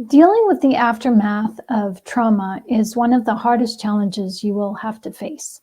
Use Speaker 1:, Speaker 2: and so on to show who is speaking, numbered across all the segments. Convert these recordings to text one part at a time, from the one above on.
Speaker 1: Dealing with the aftermath of trauma is one of the hardest challenges you will have to face.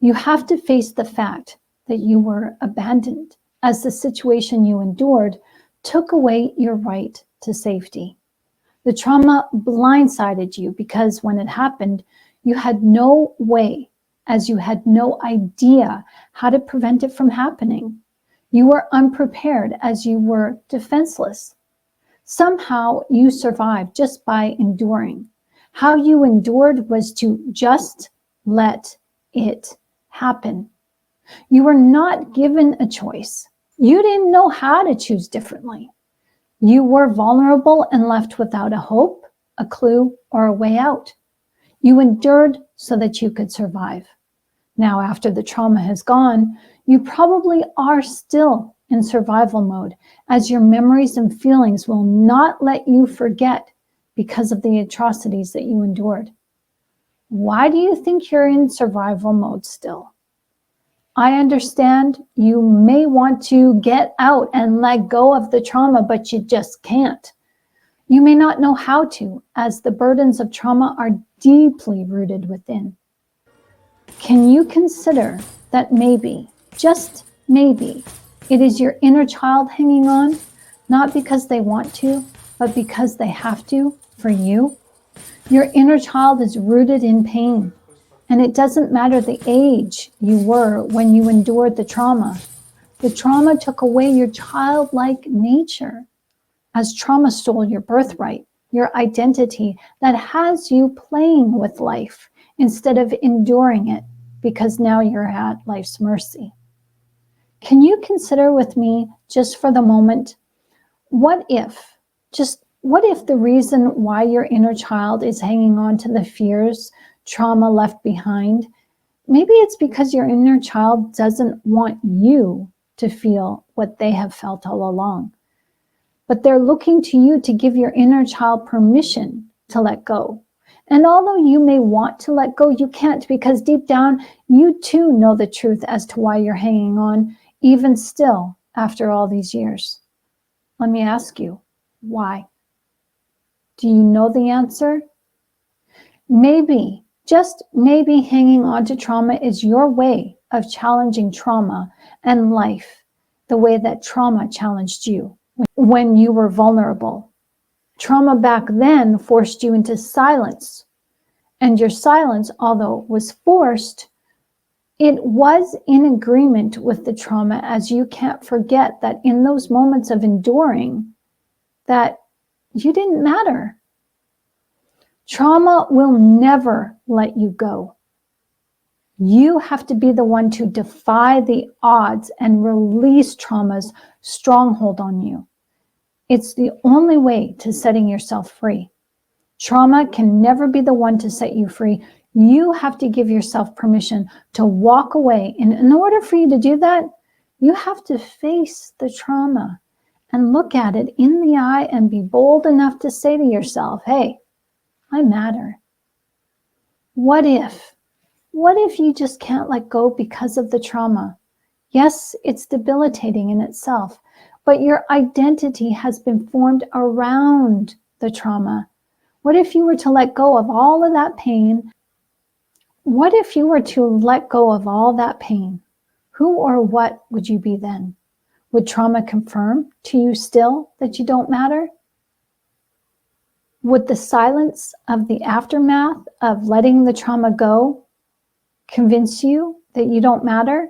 Speaker 1: You have to face the fact that you were abandoned, as the situation you endured took away your right to safety. The trauma blindsided you because when it happened, you had no way, as you had no idea how to prevent it from happening. You were unprepared as you were defenseless. Somehow you survived just by enduring. How you endured was to just let it happen. You were not given a choice. You didn't know how to choose differently. You were vulnerable and left without a hope, a clue, or a way out. You endured so that you could survive. Now, after the trauma has gone, you probably are still in survival mode, as your memories and feelings will not let you forget because of the atrocities that you endured. Why do you think you're in survival mode still? I understand you may want to get out and let go of the trauma, but you just can't. You may not know how to, as the burdens of trauma are deeply rooted within. Can you consider that maybe, just maybe, it is your inner child hanging on, not because they want to, but because they have to for you? Your inner child is rooted in pain, and it doesn't matter the age you were when you endured the trauma. The trauma took away your childlike nature, as trauma stole your birthright, your identity that has you playing with life instead of enduring it, because now you're at life's mercy. Can you consider with me, just for the moment, what if the reason why your inner child is hanging on to the fears trauma left behind, maybe it's because your inner child doesn't want you to feel what they have felt all along, but they're looking to you to give your inner child permission to let go. And although you may want to let go, you can't, because deep down, you too know the truth as to why you're hanging on, even still, after all these years. Let me ask you, why? Do you know the answer? Maybe, just maybe, hanging on to trauma is your way of challenging trauma and life the way that trauma challenged you when you were vulnerable. Trauma back then forced you into silence, and your silence, although was forced, it was in agreement with the trauma, as you can't forget that in those moments of enduring, that you didn't matter. Trauma will never let you go. You have to be the one to defy the odds and release trauma's stronghold on you. It's the only way to setting yourself free. Trauma can never be the one to set you free. You have to give yourself permission to walk away. And in order for you to do that, you have to face the trauma and look at it in the eye and be bold enough to say to yourself, hey, I matter. What if you just can't let go because of the trauma? Yes, it's debilitating in itself, but your identity has been formed around the trauma. What if you were to let go of all of that pain? What if you were to let go of all that pain? Who or what would you be then? Would trauma confirm to you still that you don't matter? Would the silence of the aftermath of letting the trauma go convince you that you don't matter?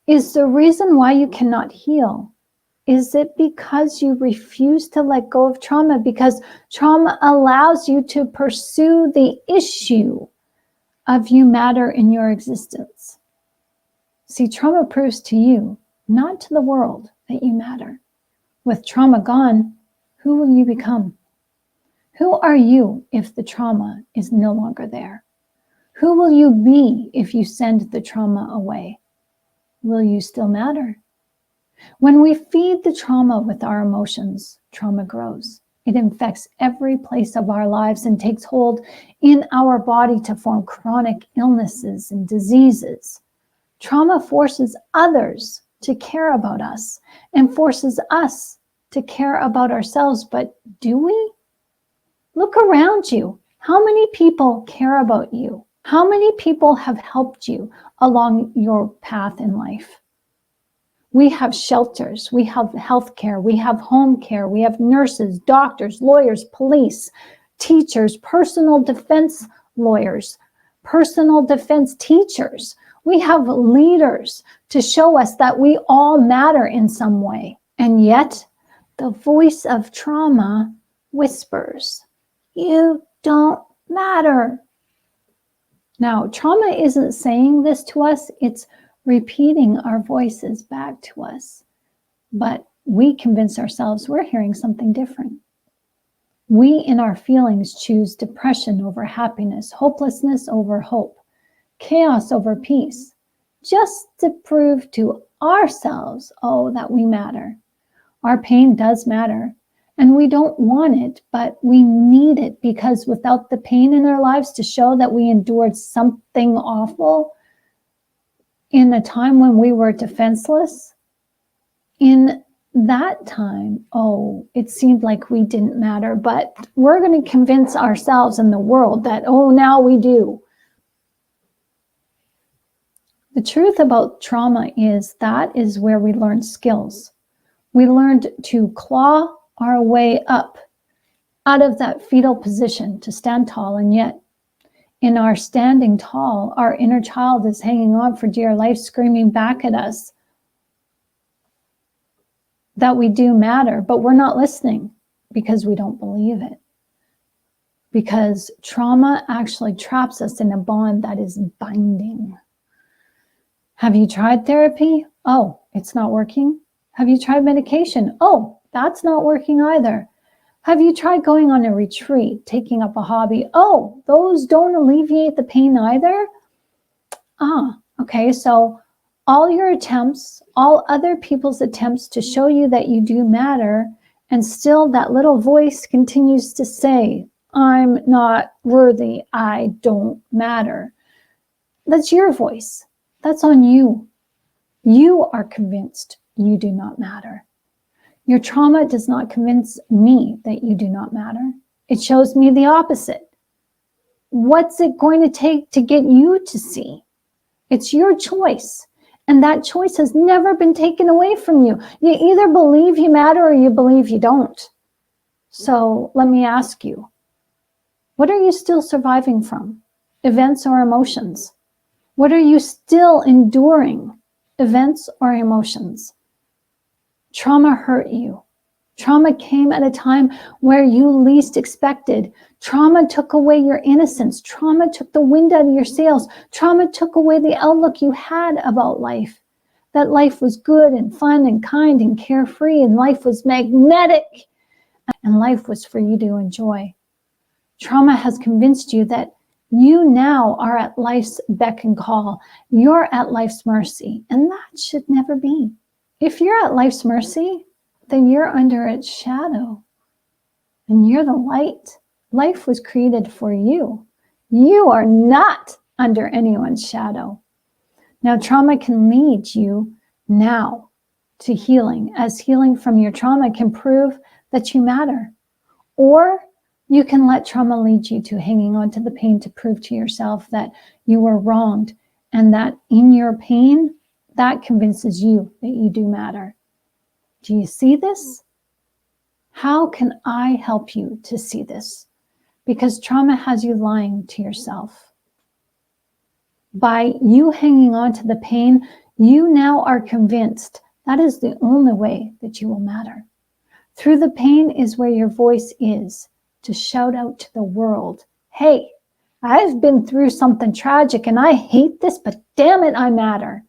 Speaker 1: Is the reason why you cannot heal, is it because you refuse to let go of trauma, because trauma allows you to pursue the issue of you matter in your existence? See, trauma proves to you, not to the world, that you matter. With trauma gone, who will you become? Who are you if the trauma is no longer there? Who will you be if you send the trauma away? Will you still matter? When we feed the trauma with our emotions, trauma grows. It infects every place of our lives and takes hold in our body to form chronic illnesses and diseases. Trauma forces others to care about us and forces us to care about ourselves. But do we? Look around you. How many people care about you? How many people have helped you along your path in life? We have shelters, we have healthcare, we have home care, we have nurses, doctors, lawyers, police, teachers, personal defense lawyers, personal defense teachers. We have leaders to show us that we all matter in some way. And yet, the voice of trauma whispers, you don't matter. Now, trauma isn't saying this to us, it's repeating our voices back to us. But we convince ourselves we're hearing something different. We, in our feelings, choose depression over happiness, hopelessness over hope, chaos over peace, just to prove to ourselves, oh, that we matter. Our pain does matter, and we don't want it, but we need it, because without the pain in our lives to show that we endured something awful in a time when we were defenseless, in that time, oh, it seemed like we didn't matter, but we're going to convince ourselves and the world that, oh, now we do. The truth about trauma is that is where we learn skills. We learned to claw our way up out of that fetal position to stand tall, and yet in our standing tall, our inner child is hanging on for dear life, screaming back at us that we do matter, but we're not listening because we don't believe it. Because trauma actually traps us in a bond that is binding. Have you tried therapy? Oh, it's not working. Have you tried medication? Oh, that's not working either. Have you tried going on a retreat, taking up a hobby? Oh, those don't alleviate the pain either? Okay, so all your attempts, all other people's attempts to show you that you do matter, and still that little voice continues to say, I'm not worthy, I don't matter. That's your voice. That's on you. You are convinced you do not matter. Your trauma does not convince me that you do not matter. It shows me the opposite. What's it going to take to get you to see? It's your choice. And that choice has never been taken away from you. You either believe you matter or you believe you don't. So let me ask you, what are you still surviving from? Events or emotions? What are you still enduring? Events or emotions? Trauma hurt you. Trauma came at a time where you least expected. Trauma took away your innocence. Trauma took the wind out of your sails. Trauma took away the outlook you had about life. That life was good and fun and kind and carefree, and life was magnetic, and life was for you to enjoy. Trauma has convinced you that you now are at life's beck and call. You're at life's mercy, and that should never be. If you're at life's mercy, then you're under its shadow, and you're the light. Life was created for you. You are not under anyone's shadow. Now, trauma can lead you now to healing, as healing from your trauma can prove that you matter. Or you can let trauma lead you to hanging on to the pain to prove to yourself that you were wronged, and that in your pain, that convinces you that you do matter. Do you see this? How can I help you to see this? Because trauma has you lying to yourself. By you hanging on to the pain, you now are convinced that is the only way that you will matter. Through the pain is where your voice is, to shout out to the world, hey, I've been through something tragic and I hate this, but damn it, I matter.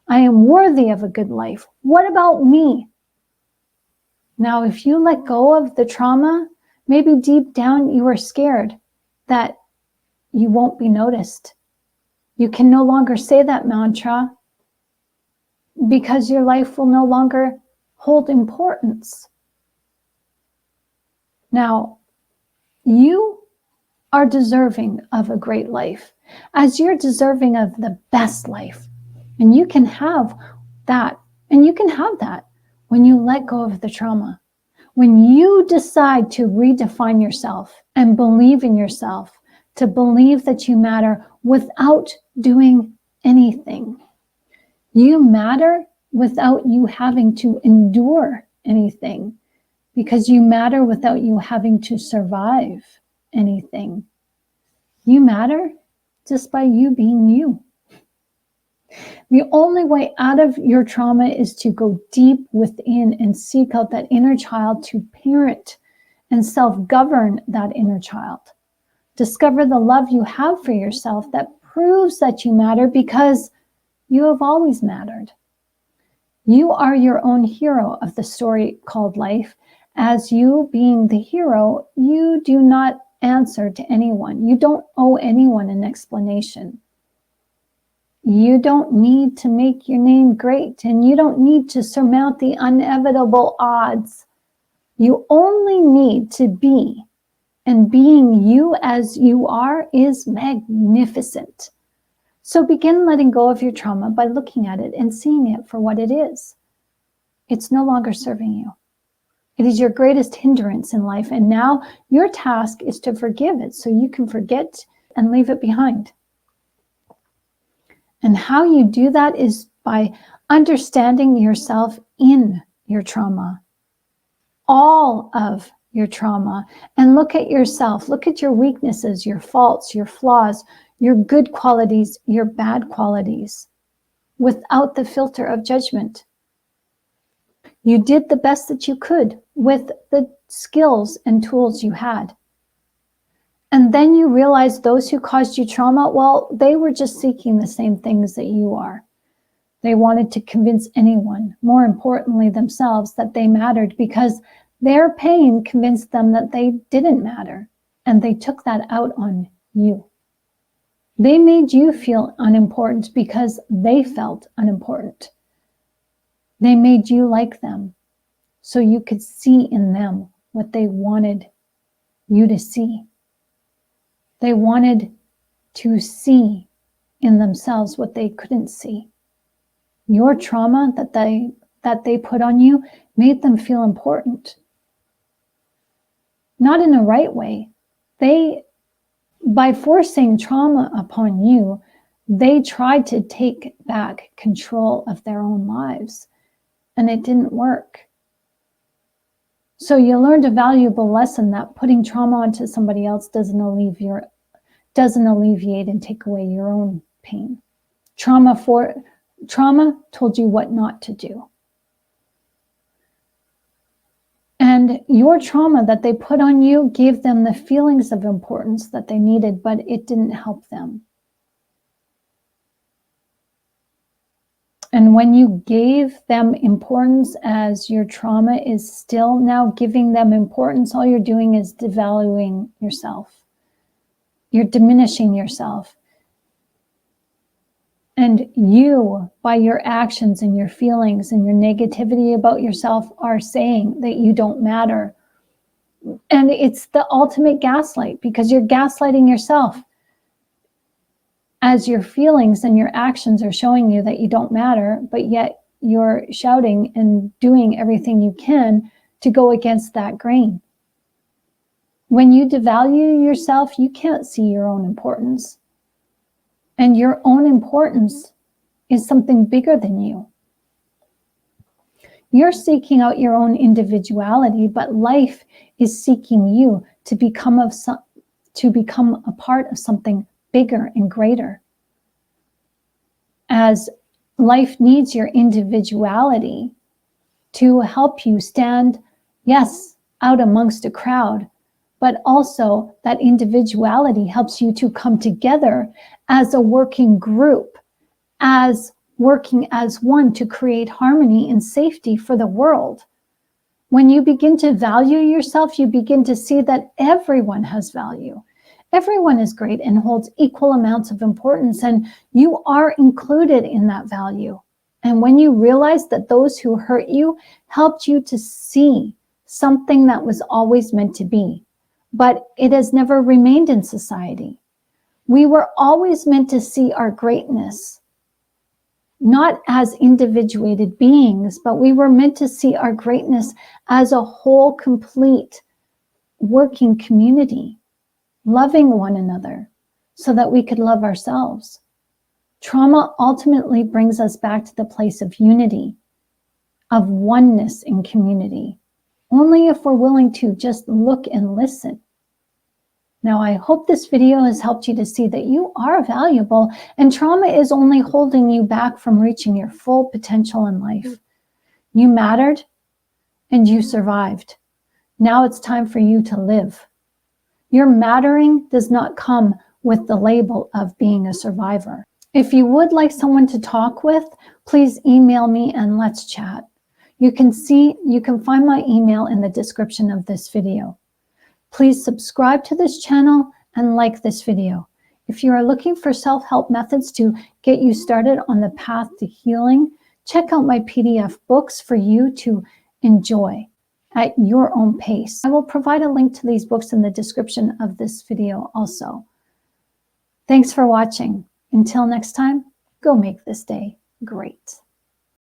Speaker 1: I am worthy of a good life. What about me? Now, if you let go of the trauma, maybe deep down you are scared that you won't be noticed. You can no longer say that mantra because your life will no longer hold importance. Now, you are deserving of a great life, as you're deserving of the best life. And you can have that, when you let go of the trauma, When you decide to redefine yourself and believe in yourself, to believe that you matter without doing anything, you matter without you having to endure anything, because you matter without you having to survive anything. You matter just by you being you. The only way out of your trauma is to go deep within and seek out that inner child to parent and self-govern that inner child. Discover the love you have for yourself that proves that you matter, because you have always mattered. You are your own hero of the story called life. As you being the hero, you do not answer to anyone. You don't owe anyone an explanation. You don't need to make your name great, and you don't need to surmount the inevitable odds. You only need to be, and being you as you are is magnificent. So begin letting go of your trauma by looking at it and seeing it for what it is. It's no longer serving you. It is your greatest hindrance in life, and now your task is to forgive it so you can forget and leave it behind. And how you do that is by understanding yourself in your trauma, all of your trauma, and look at yourself. Look at your weaknesses, your faults, your flaws, your good qualities, your bad qualities, without the filter of judgment. You did the best that you could with the skills and tools you had. And then you realize those who caused you trauma, well, they were just seeking the same things that you are. They wanted to convince anyone, more importantly themselves, that they mattered, because their pain convinced them that they didn't matter, and they took that out on you. They made you feel unimportant because they felt unimportant. They made you like them so you could see in them what they wanted you to see. They wanted to see in themselves what they couldn't see. Your trauma that they put on you made them feel important. Not in a right way. By forcing trauma upon you, they tried to take back control of their own lives, and it didn't work. So you learned a valuable lesson that putting trauma onto somebody else doesn't alleviate and take away your own pain. Trauma told you what not to do. And your trauma that they put on you gave them the feelings of importance that they needed, but it didn't help them. And when you gave them importance, as your trauma is still now giving them importance, all you're doing is devaluing yourself. You're diminishing yourself. And you, by your actions and your feelings and your negativity about yourself, are saying that you don't matter. And it's the ultimate gaslight, because you're gaslighting yourself. As your feelings and your actions are showing you that you don't matter, but yet you're shouting and doing everything you can to go against that grain. When you devalue yourself, you can't see your own importance. And your own importance is something bigger than you. You're seeking out your own individuality, but life is seeking you to become a part of something bigger and greater. As life needs your individuality to help you stand, yes, out amongst a crowd, but also that individuality helps you to come together as a working group, as working as one to create harmony and safety for the world. When you begin to value yourself, you begin to see that everyone has value. Everyone is great and holds equal amounts of importance, and you are included in that value. And when you realize that those who hurt you helped you to see something that was always meant to be, but it has never remained in society. We were always meant to see our greatness. not as individuated beings, but we were meant to see our greatness as a whole, complete, working community, loving one another so that we could love ourselves. Trauma ultimately brings us back to the place of unity, of oneness in community, only if we're willing to just look and listen. Now, I hope this video has helped you to see that you are valuable and trauma is only holding you back from reaching your full potential in life. You mattered and you survived. Now it's time for you to live. Your mattering does not come with the label of being a survivor. If you would like someone to talk with, please email me and let's chat. You can find my email in the description of this video. Please subscribe to this channel and like this video. If you are looking for self-help methods to get you started on the path to healing, check out my PDF books for you to enjoy at your own pace. I will provide a link to these books in the description of this video also. Thanks for watching. Until next time, go make this day great.